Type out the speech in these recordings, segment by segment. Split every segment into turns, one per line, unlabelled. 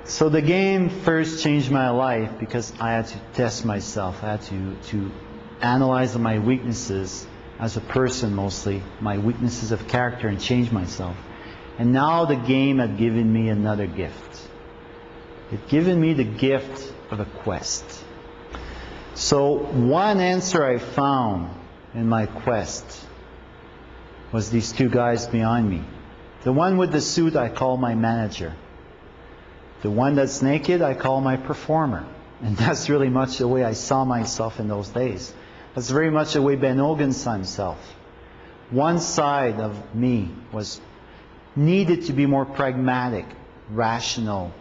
So the game first changed my life because I had to test myself. I had to analyze my weaknesses as a person, mostly my weaknesses of character, and change myself. And now the game had given me another gift. It had given me the gift of a quest. So one answer I found in my quest was these two guys behind me. The one with the suit I call my manager. The one that's naked I call my performer. And that's really much the way I saw myself in those days. That's very much the way Ben Hogan saw himself. One side of me needed to be more pragmatic, rational,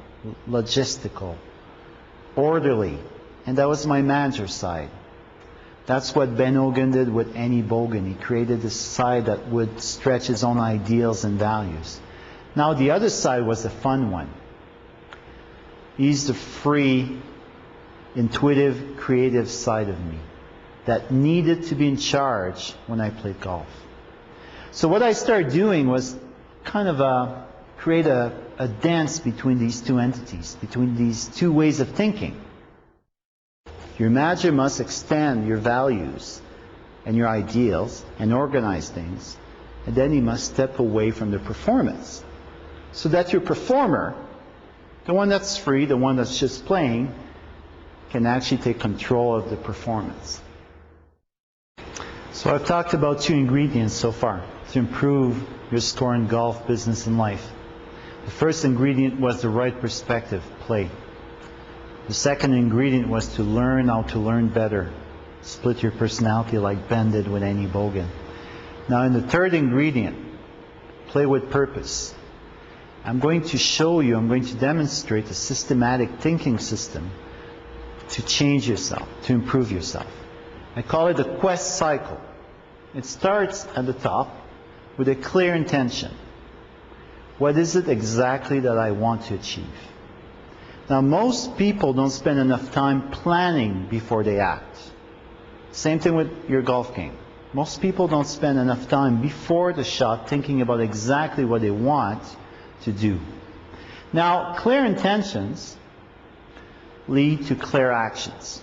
logistical, orderly. And that was my manager's side. That's what Ben Hogan did with Annie Bogan. He created this side that would stretch his own ideals and values. Now the other side was the fun one. He's the free, intuitive, creative side of me that needed to be in charge when I played golf. So what I started doing was kind of create a dance between these two entities, between these two ways of thinking. Your manager must extend your values and your ideals and organize things, and then he must step away from the performance. So that your performer, the one that's free, the one that's just playing, can actually take control of the performance. So I've talked about two ingredients so far to improve your score in golf, business, and life. The first ingredient was the right perspective, play. The second ingredient was to learn how to learn better. Split your personality like Ben did with Annie Bogan. Now in the third ingredient, play with purpose. I'm going to demonstrate a systematic thinking system to change yourself, to improve yourself. I call it the quest cycle. It starts at the top with a clear intention. What is it exactly that I want to achieve? Now, most people don't spend enough time planning before they act. Same thing with your golf game. Most people don't spend enough time before the shot thinking about exactly what they want to do. Now, clear intentions lead to clear actions.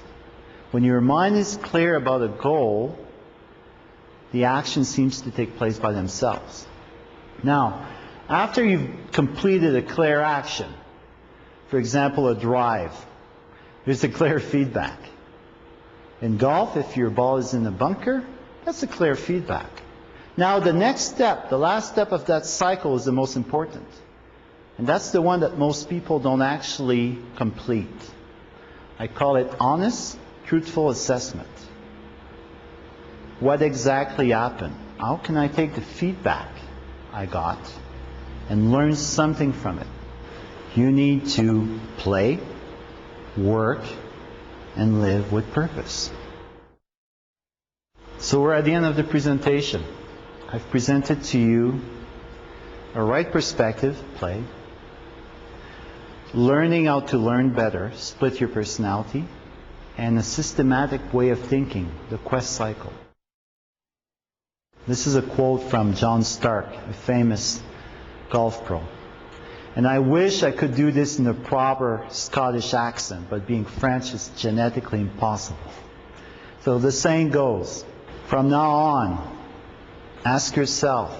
When your mind is clear about a goal, the action seems to take place by themselves. Now, after you've completed a clear action, for example, a drive, there's a clear feedback. In golf, if your ball is in the bunker, that's a clear feedback. Now, the next step, the last step of that cycle is the most important. And that's the one that most people don't actually complete. I call it honest, truthful assessment. What exactly happened? How can I take the feedback I got and learn something from it? You need to play, work, and live with purpose. So we're at the end of the presentation. I've presented to you a right perspective, play, learning how to learn better, split your personality, and a systematic way of thinking, the quest cycle. This is a quote from John Stark, a famous golf pro. And I wish I could do this in a proper Scottish accent, but being French is genetically impossible. So the saying goes, from now on, ask yourself,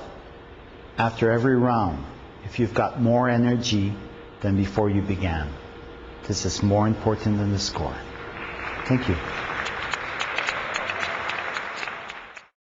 after every round, if you've got more energy than before you began. This is more important than the score. Thank you.